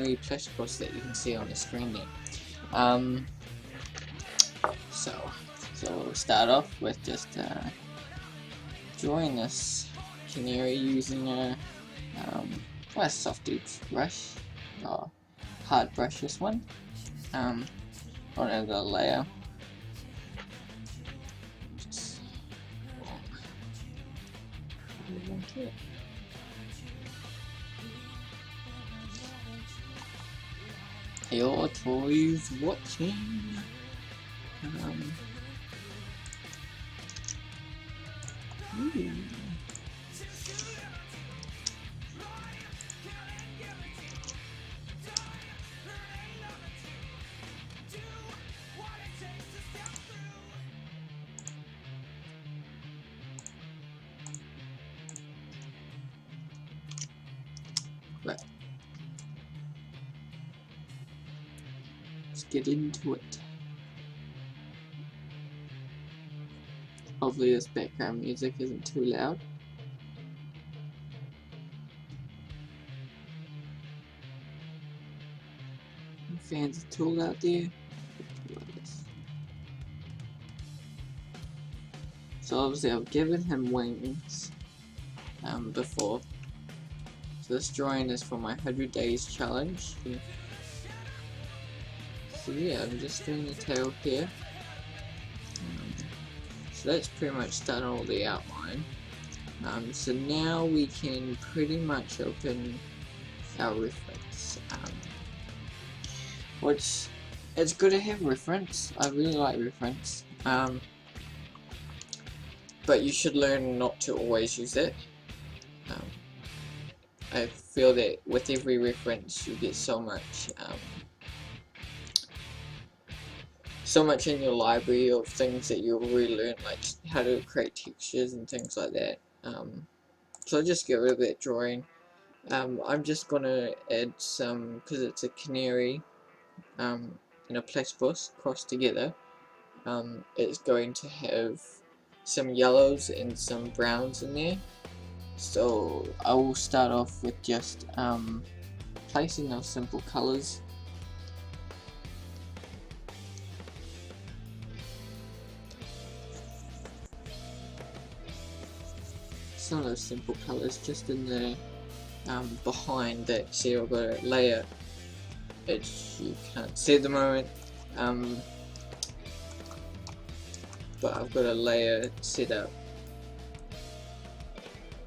3 platypus that you can see on the screen there. So we'll start off with just drawing this canary using a softy brush, or hard brush this one, on another layer. Just your toys watching. Ooh. Right. Let's get into it. Hopefully this background music isn't too loud. Fans are too out there. So obviously I've given him wings before. So this drawing is for my 100 days challenge. So yeah, I'm just doing the tail here. So that's pretty much done all the outline. So now we can pretty much open our reference. Which, it's good to have reference. I really like reference. But you should learn not to always use it. I feel that with every reference you get so much in your library of things that you'll really learn, like how to create textures and things like that. So I'll just get rid of that drawing. I'm just gonna add some, because it's a canary and a platypus crossed together. It's going to have some yellows and some browns in there. So I will start off with just placing those simple colors. Some of those simple colors just in the behind that. See, I've got a layer which you can't see at the moment, but I've got a layer set up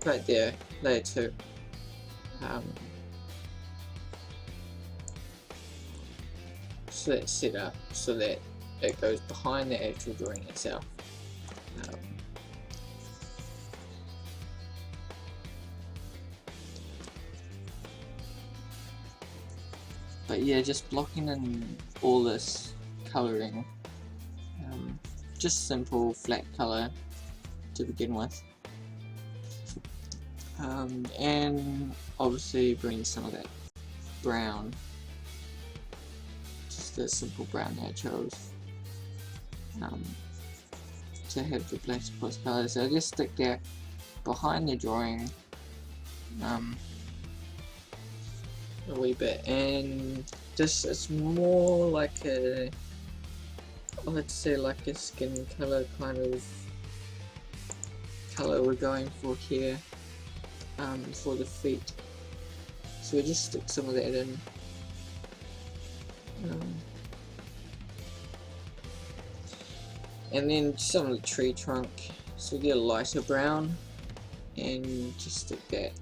right there, layer 2. So that's set up so that it goes behind the actual drawing itself. But yeah, just blocking in all this colouring, just simple flat colour to begin with, and obviously bring some of that brown, just a simple brown that I chose to have the platypus colour. So I just stick that behind the drawing a wee bit, and just it's more like a, let's say like a skin color kind of color we're going for here for the feet. So we just stick some of that in. And then some of the tree trunk, so we get a lighter brown and just stick that.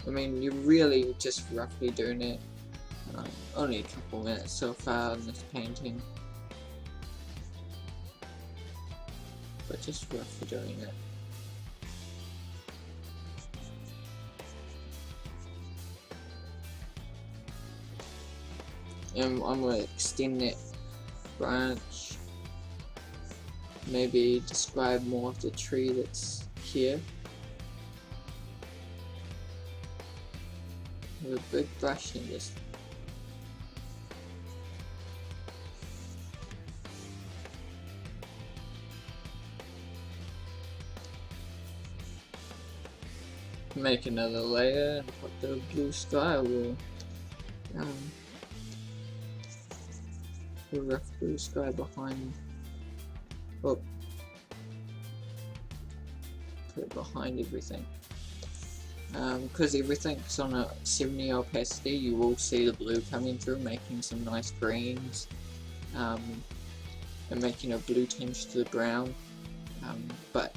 I mean, you're really just roughly doing it. Only a couple minutes so far in this painting, but just roughly doing it. And I'm going to extend that branch, maybe describe more of the tree that's here. With a big brush and just make another layer and put the blue sky. We'll The rough blue sky behind. Oh, put it behind everything. Because everything's on a 70 opacity, you will see the blue coming through, making some nice greens, and making a blue tinge to the brown. But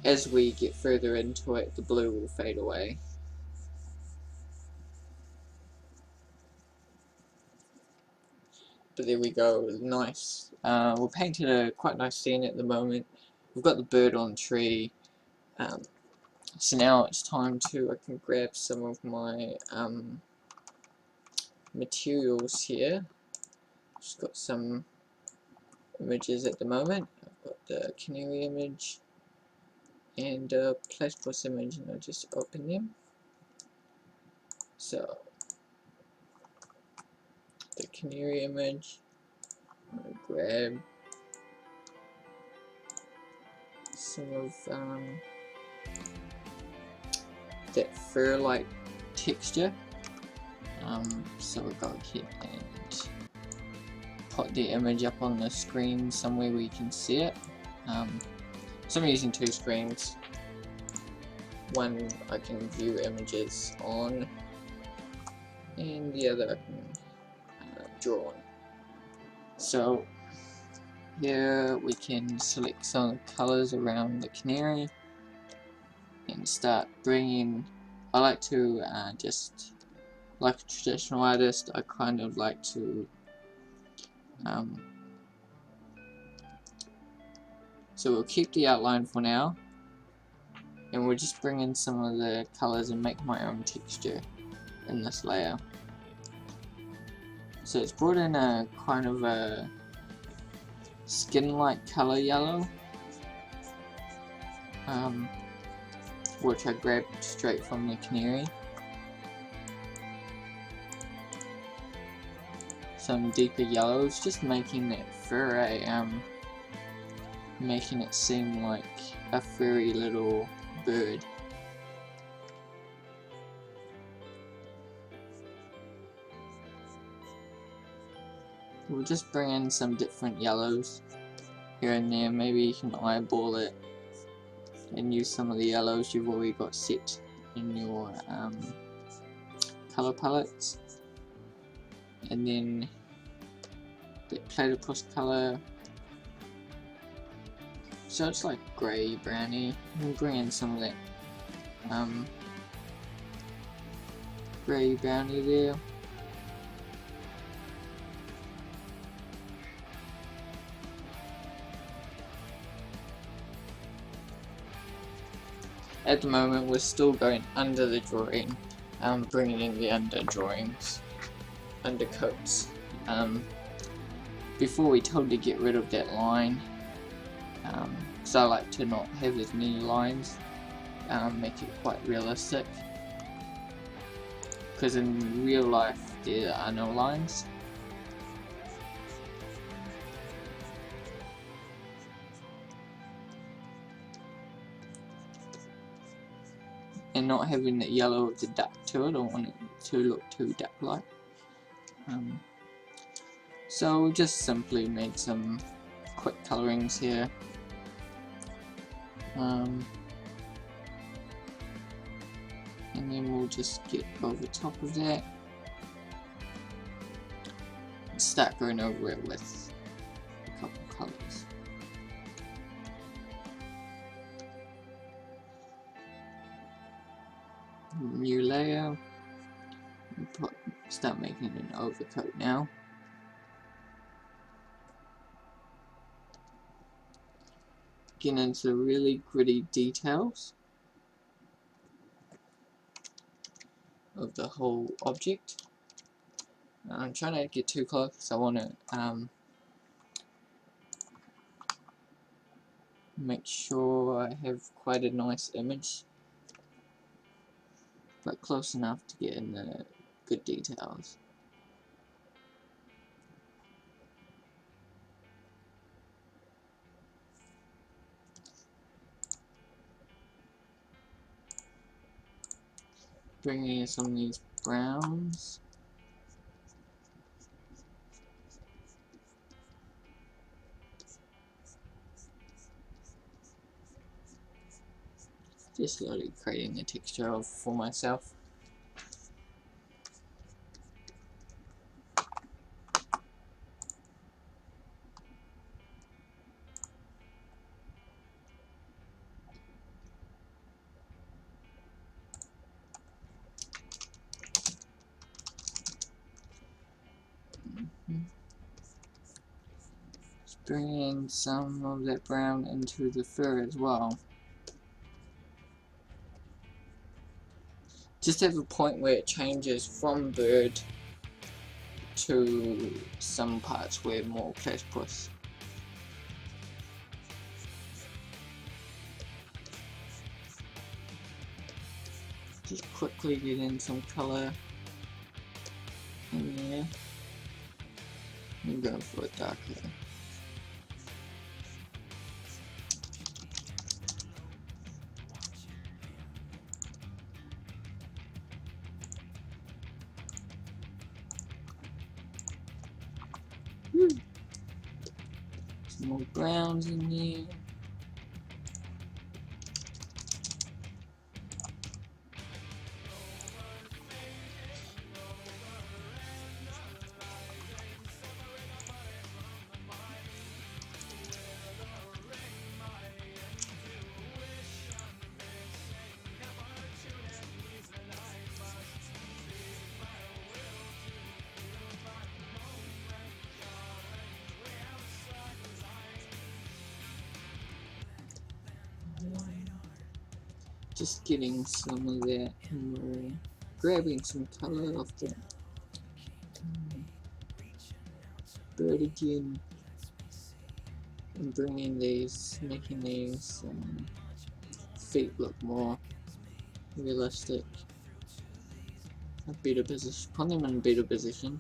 as we get further into it, the blue will fade away. But there we go, nice. We're painting a quite nice scene at the moment. We've got the bird on the tree. So now it's time I can grab some of my materials here. Just got some images at the moment. I've got the canary image and a platypus image, and I'll just open them. So the canary image, I'm going to grab some of that fur-like texture. So we'll go ahead and put the image up on the screen somewhere where you can see it. So I'm using two screens. One I can view images on, and the other I can draw on. So here we can select some of the colours around the canary and start bringing. I like to just like a traditional artist, I kind of like to so we'll keep the outline for now, and we'll just bring in some of the colours and make my own texture in this layer. So it's brought in a kind of a skin-like colour yellow, which I grabbed straight from the canary. Some deeper yellows, just making that fur making it seem like a furry little bird. We'll just bring in some different yellows here and there. Maybe you can eyeball it and use some of the yellows you've already got set in your color palettes. And then the platypus color, so it's like grey browny. We'll bring in some of that grey browny there. At the moment we're still going under the drawing, bringing in the under drawings, undercoats. Before we totally get rid of that line, because I like to not have as many lines, make it quite realistic, because in real life there are no lines. And not having the yellow of the duck to it, I don't want it to look too duck-like. So just simply made some quick colorings here. And then we'll just get over top of that and start going over it with a couple of colors. New layer, start making an overcoat now. Get into really gritty details of the whole object. I'm trying not to get too close because I want to make sure I have quite a nice image, but close enough to get in the good details. Bringing in some of these browns. Just slowly creating a texture for myself. Bringing some of that brown into the fur as well. Just have a point where it changes from bird to some parts where more platypus. Just quickly get in some colour in there and go for a darker. Some more browns in there. Just getting some of that more, grabbing some colour off the bird again, and bringing these, making these feet look more realistic. A better position, put them in a better position.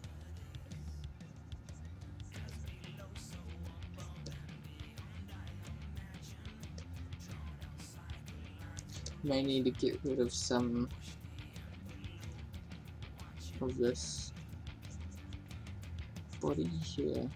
May need to get rid of some of this body here.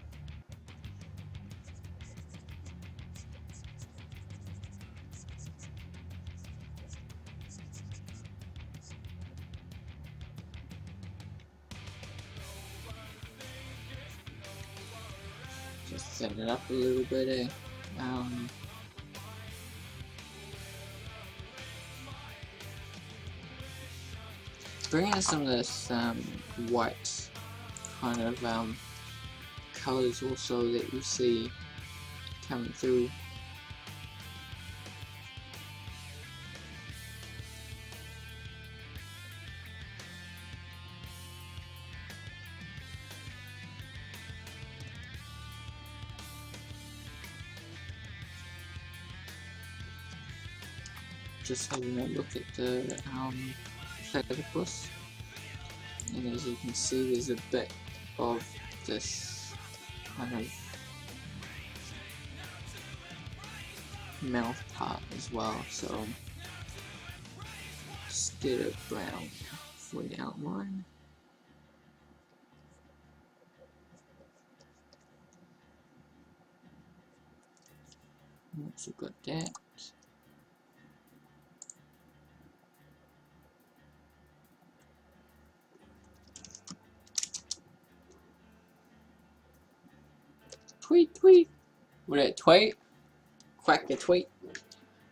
Just set it up a little bit, eh? Bring in some of this white kind of colours also that you see coming through. Just having a look at the platypus, and as you can see there's a bit of this kind of mouth part as well, so just get it brown for the outline. Once you've got that, tweet tweet. Would it tweet? Quack a tweet.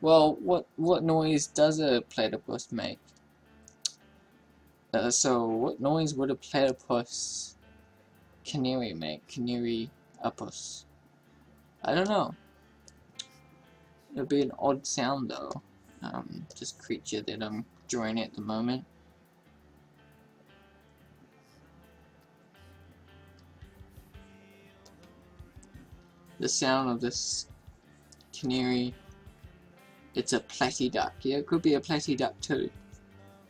Well, what noise does a platypus make? So what noise would a platypus canary make? Canary upus? I don't know. It would be an odd sound though. This creature that I'm drawing at the moment. The sound of this canary, it's a platyduck. Yeah, it could be a platyduck too.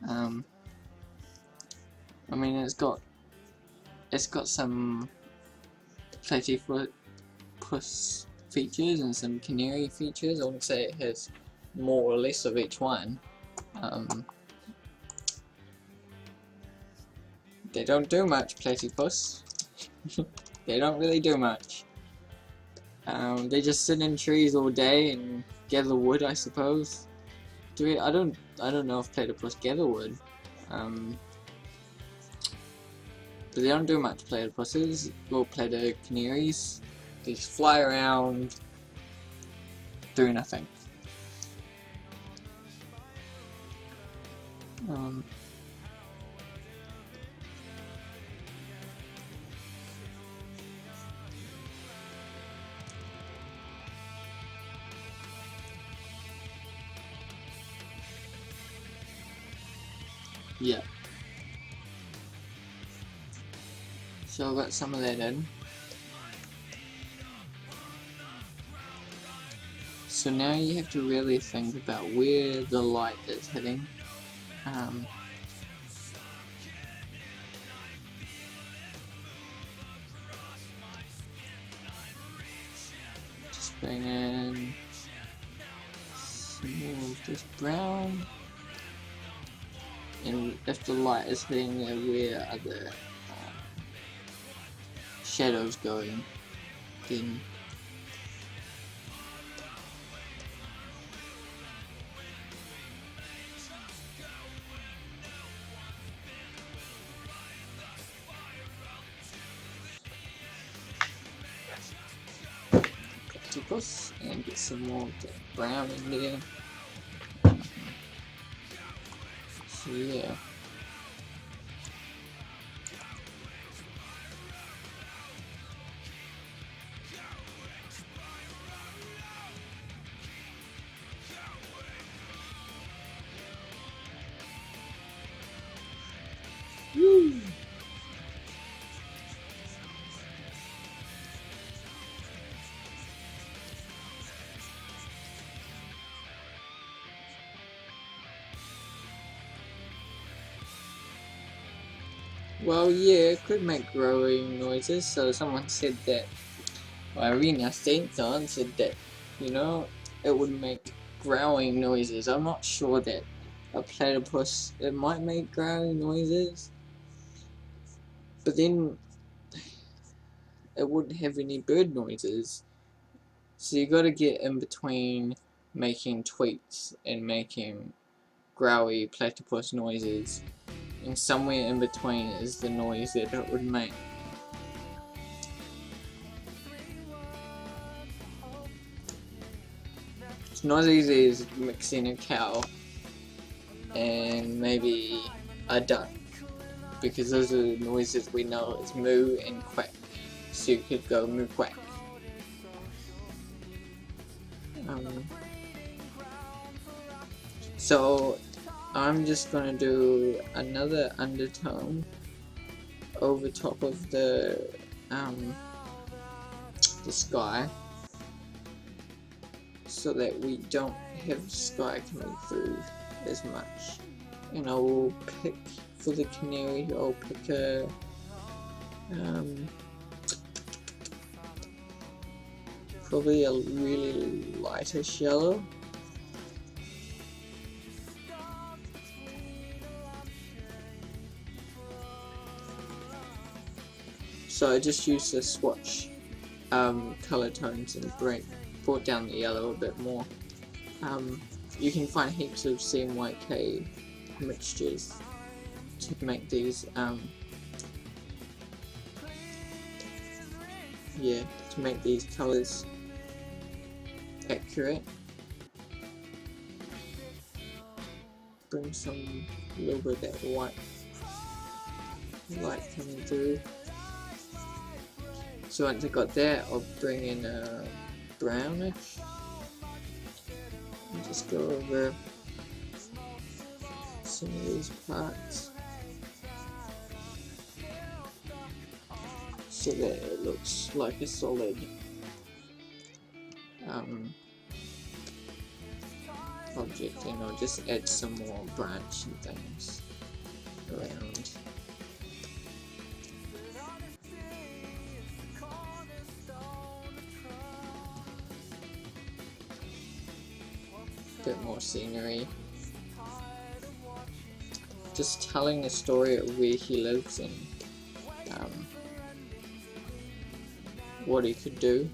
I mean, it's got some platypus features and some canary features. I wouldn't say it has more or less of each one. They don't do much, platypus. They don't really do much. They just sit in trees all day and gather wood, I suppose. I don't know if platypus gather wood. But they don't do much. Platypuses or canaries, they just fly around, do nothing. Yeah. So I got some of that in. So now you have to really think about where the light is hitting. Just bring in some more of this brown. And if the light is hitting there, where are the shadows going? Then platypus and get some more of the brown in there. So yeah. Woo. Well, yeah, it could make growing noises. So someone said that, well, Arena Sainton said that, you know, it would make growling noises. I'm not sure that a platypus, it might make growling noises, but then it wouldn't have any bird noises. So you gotta get in between making tweets and making growly platypus noises, and somewhere in between is the noise that it would make. It's not as easy as mixing a cow and maybe a duck, because those are the noises we know is moo and quack. So you could go moo quack. So I'm just gonna do another undertone over top of the sky, so that we don't have the sky coming through as much. And I will pick, for the canary, I'll pick a probably a really lightish yellow. So I just used the swatch color tones and brought down the yellow a bit more. You can find heaps of CMYK mixtures to make these to make these colors accurate. Bring some little bit of that white light coming through. So once I got that, I'll bring in a brownish and just go over some of these parts so that it looks like a solid object, and I'll just add some more branch and things around. Bit more scenery. Just telling the story of where he lives and what he could do.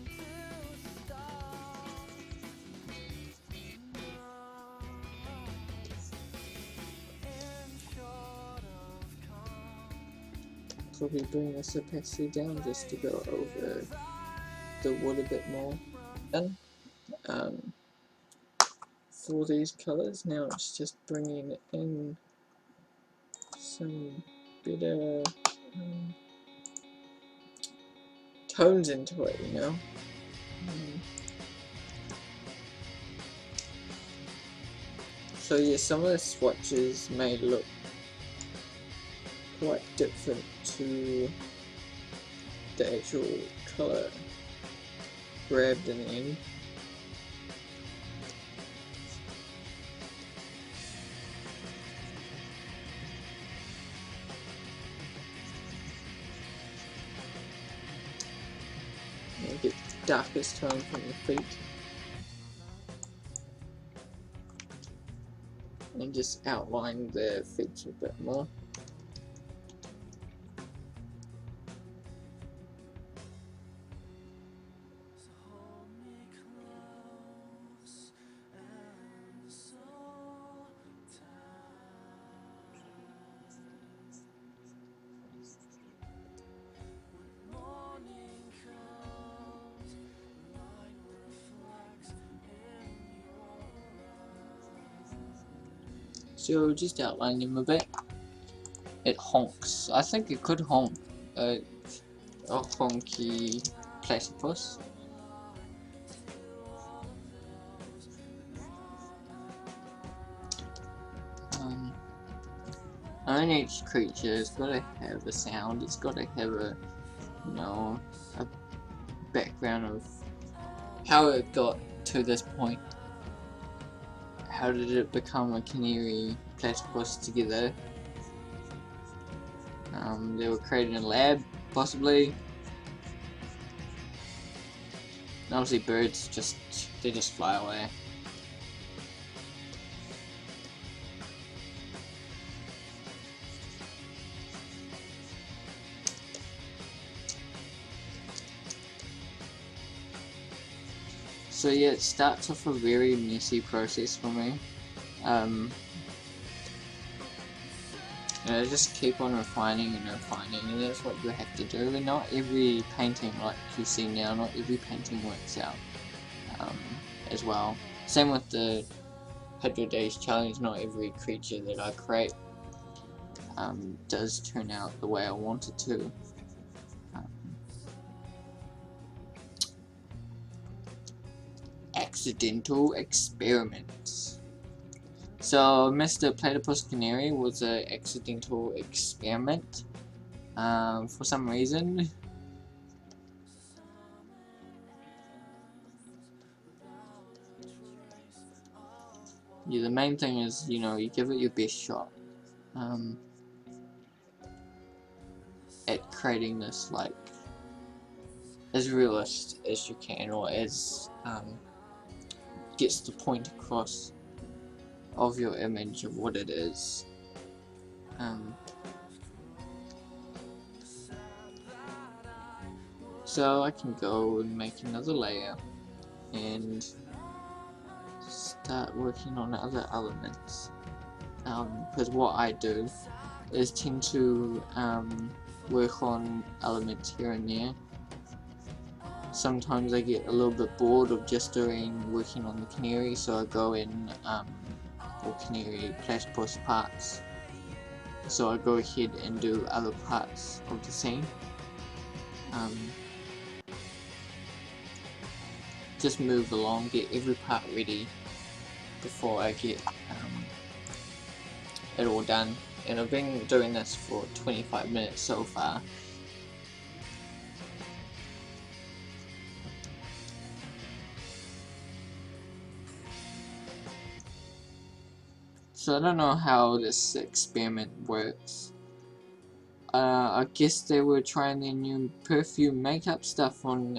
probably bring this opacity down just to go over the wood a bit more. And for these colors, now it's just bringing in some better tones into it, you know. So yeah, some of the swatches may look quite different to the actual colour grabbed in the end. And get the darkest tone from the feet. And just outline the feet a bit more. So just outline them a bit. It honks. I think it could honk. A honky platypus. And each creature has got to have a sound. It's got to have a, you know, a background of how it got to this point. How did it become a canary platypus together? They were created in a lab, possibly. And obviously birds they just fly away. So yeah, it starts off a very messy process for me. And I just keep on refining and refining, and that's what you have to do. And not every painting, like you see now, not every painting works out as well. Same with the 100 Days Challenge, not every creature that I create does turn out the way I want it to. Accidental experiments. So Mr. Platypus Canary was an accidental experiment. For some reason, yeah, the main thing is, you know, you give it your best shot at creating this, like, as realist as you can, or as gets the point across of your image of what it is. So I can go and make another layer and start working on other elements, because what I do is tend to work on elements here and there. Sometimes I get a little bit bored of just working on the canary, so I go in or canary platypus parts, so I go ahead and do other parts of the scene. Just move along, get every part ready before I get it all done. And I've been doing this for 25 minutes so far. So I don't know how this experiment works. I guess they were trying their new perfume makeup stuff on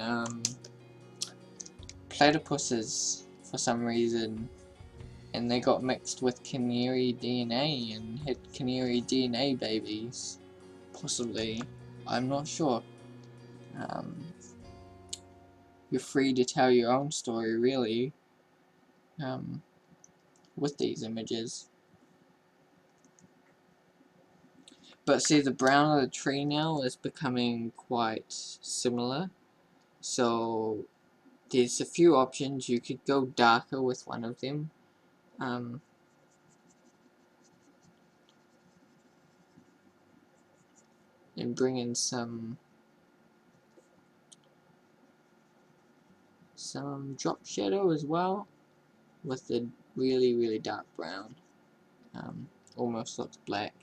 platypuses for some reason, and they got mixed with canary DNA and had canary DNA babies, possibly. I'm not sure. You're free to tell your own story, really, with these images. But see, the brown of the tree now is becoming quite similar. So there's a few options. You could go darker with one of them. And bring in some drop shadow as well with the really dark brown. Almost looks black.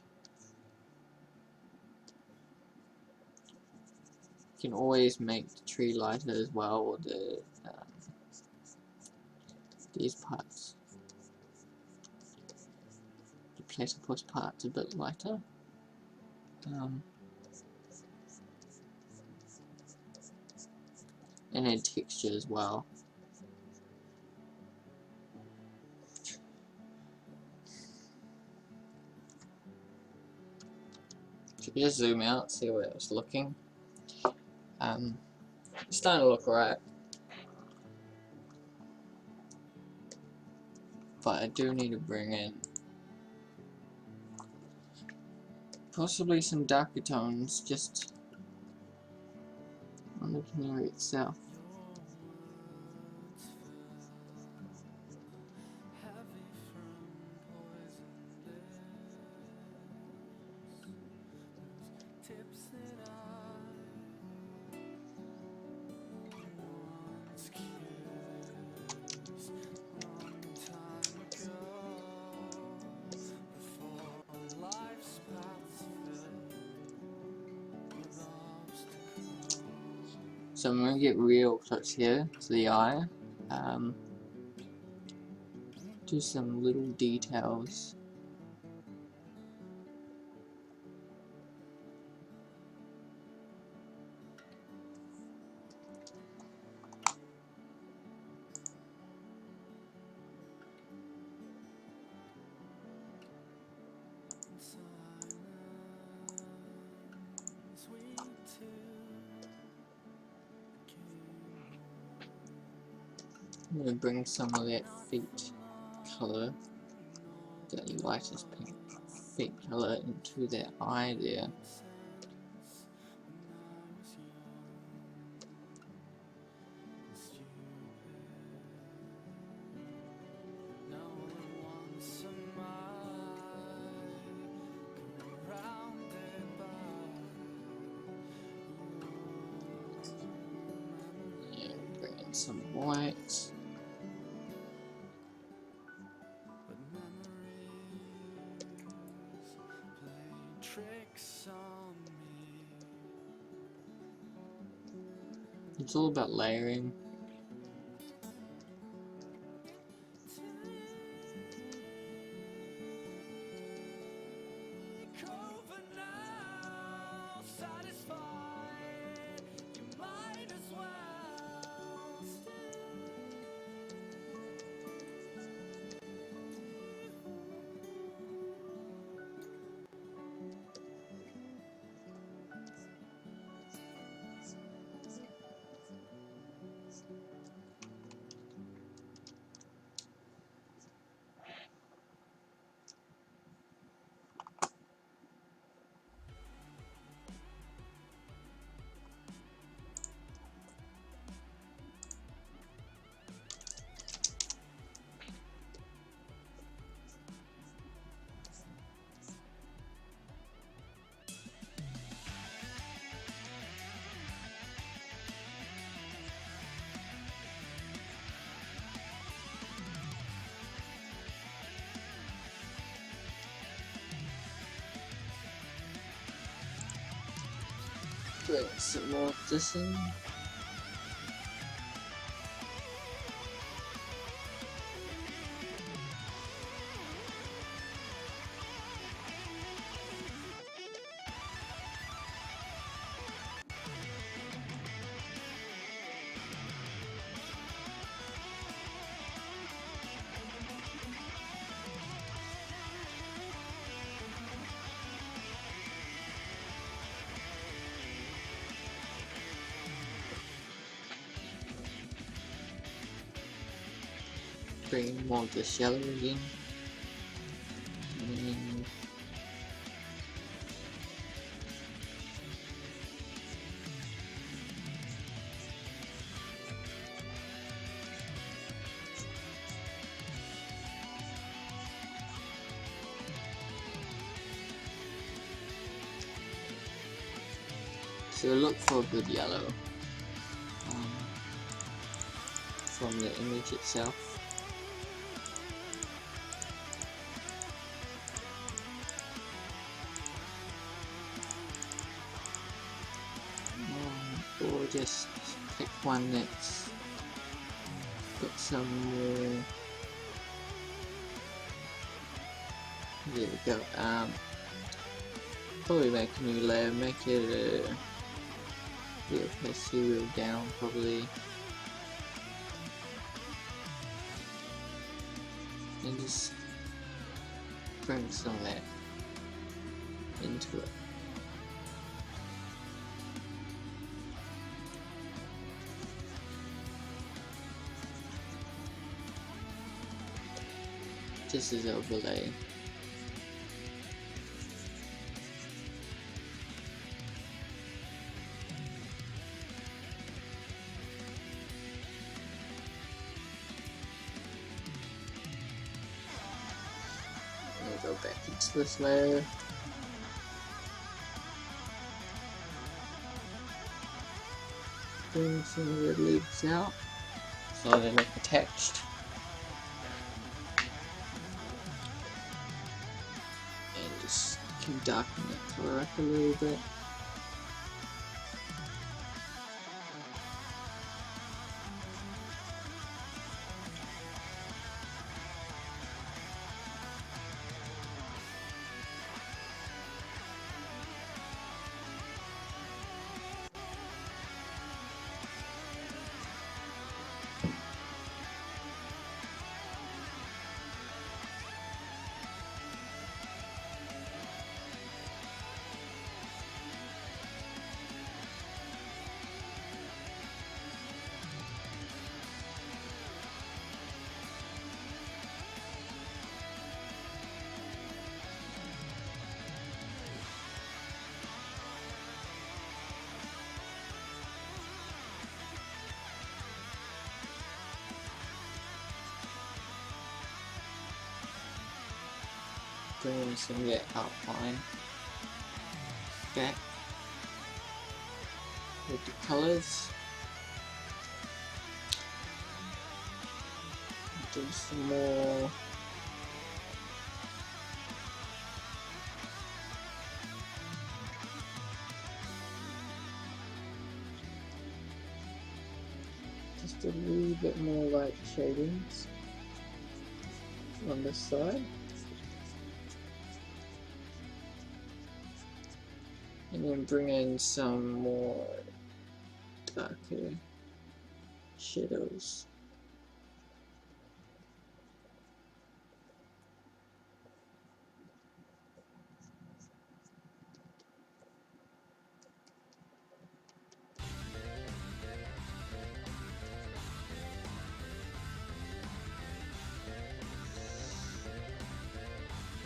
You can always make the tree lighter as well, or these parts. The platypus part's a bit lighter. And add texture as well. Should we just zoom out, see where it's looking? It's starting to look alright. But I do need to bring in possibly some darker tones just on the canary itself. So I'm going to get real close here to the eye. Do some little details. I'm going to bring some of that feet colour, that lightest pink feet colour, into that eye there. And bring in some white. It's all about layering. Bring some more of this in. Bring more of this yellow again. And So look for a good yellow from the image itself. Or just pick one that's got some more. There we go. Probably make a new layer, make it the opacity real down probably, and just bring some of that into it. This is overlay. Go back into this layer. Bring some red leaves out so they look attached. And just keep darkening that color up a little bit. Bring some of that outline back with the colors. Do some more just a little bit more light shadings on this side. And then bring in some more darker shadows.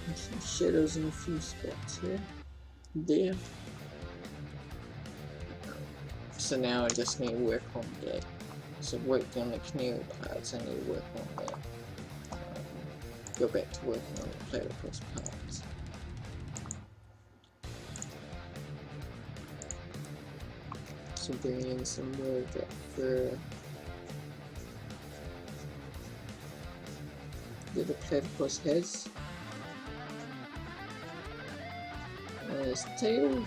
And some shadows in a few spots here. There. So now I just need to work on that. So worked on the canoe parts, I need to work on that. Go back to working on the platypus parts. So bring in some more of that fur. That the platypus has. On his tail.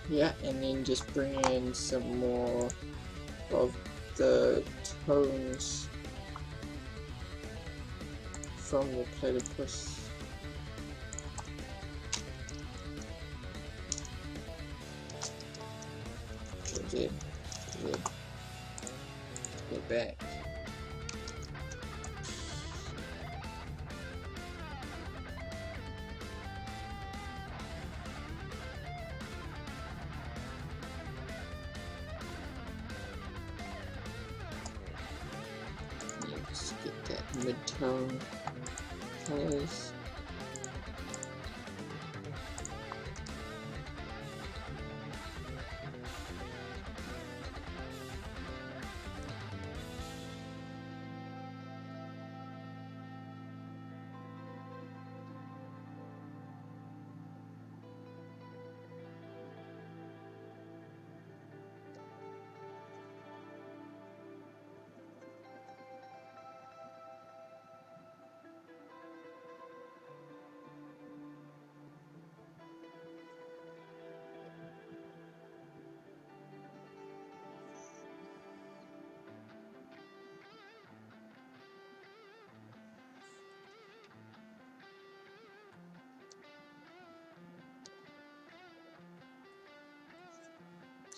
Yeah, and then just bring in some more of the tones from the platypus. Go back. Just get that mid-tone colors.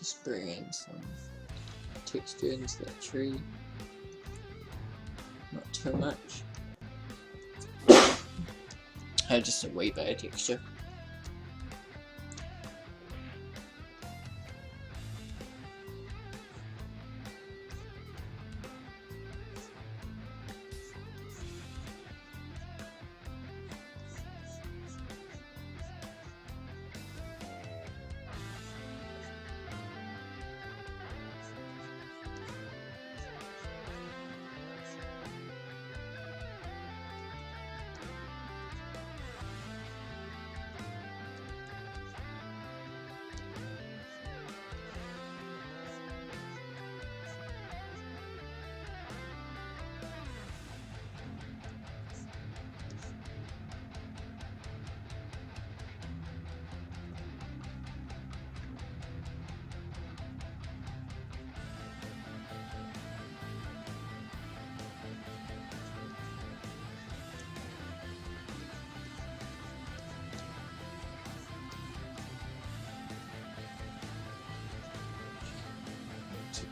Just bring in some texture into that tree. Not too much. Just a wee bit of texture.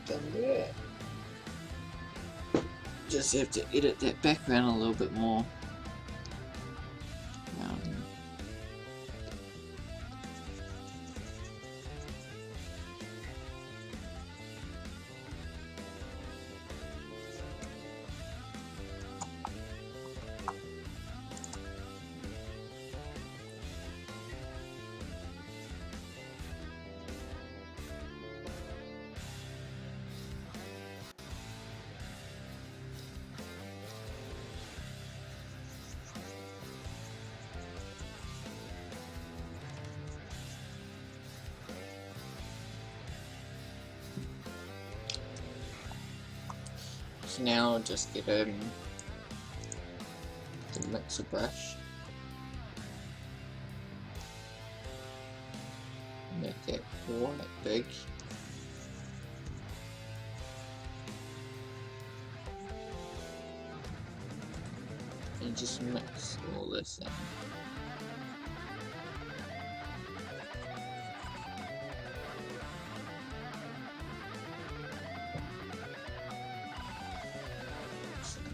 Done there. Just have to edit that background a little bit more. So now just get the mixer brush, make that quite big, and just mix all this in.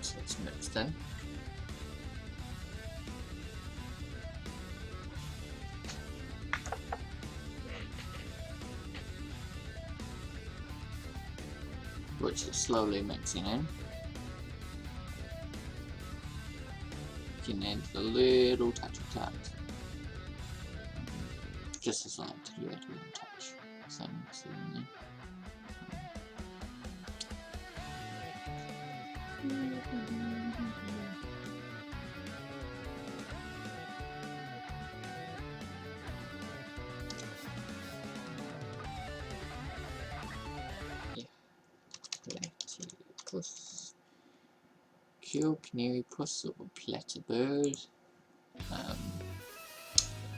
So it's mixed in. Which is slowly mixing in. You can add a little touch of tart. Just as light, you add a little touch. So mix it in there. Platypus, Kill Canary Puss or Platybird,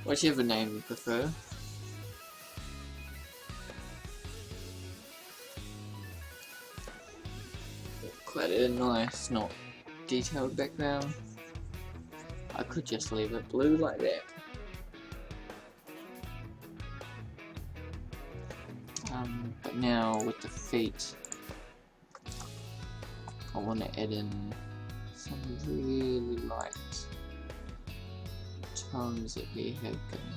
whichever name you prefer. Quite a nice, not detailed background. I could just leave it blue like that. But now with the feet, I want to add in some really light tones that we have going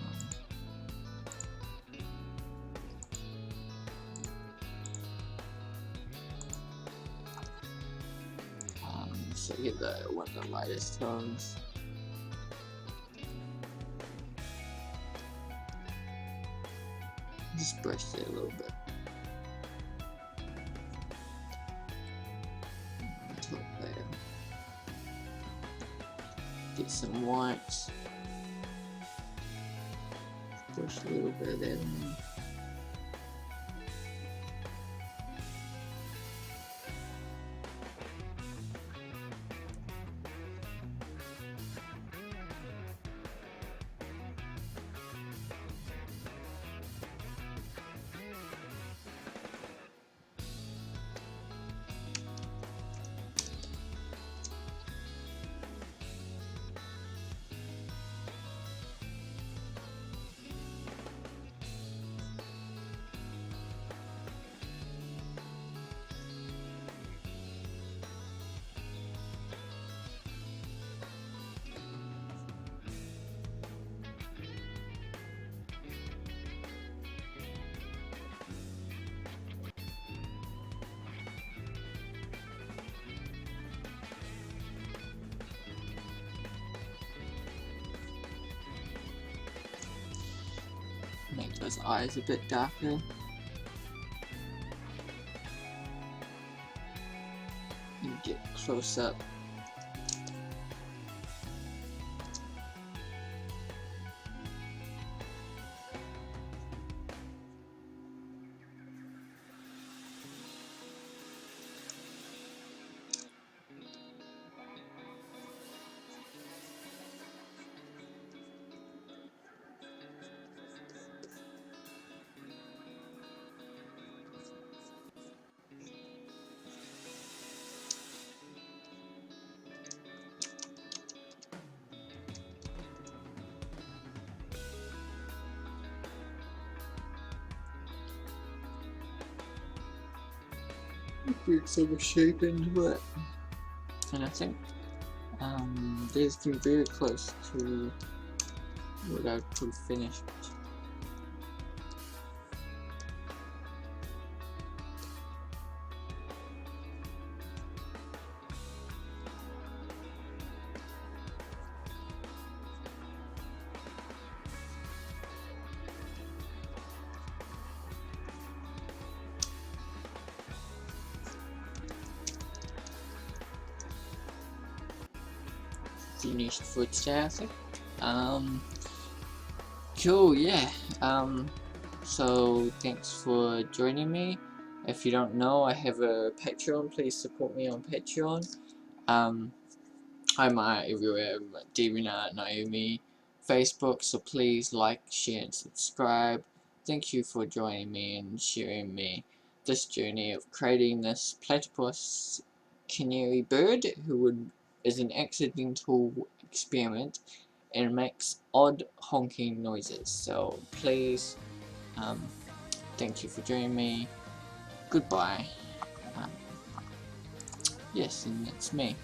on. So here one of the lightest tones. Just brush it a little bit. Top layer. Get some white. Brush a little bit in. his eyes a bit darker. And get close up. Put some shape into it. And I think these can be very close to what I could finish. Finished footstep. Cool, yeah. So thanks for joining me. If you don't know, I have a Patreon. Please support me on Patreon. I'm everywhere, Davina, Naomi, Facebook. So please like, share, and subscribe. Thank you for joining me and sharing me this journey of creating this platypus canary bird is an accidental experiment and makes odd honking noises. So please, thank you for joining me. Goodbye. Yes, and that's me.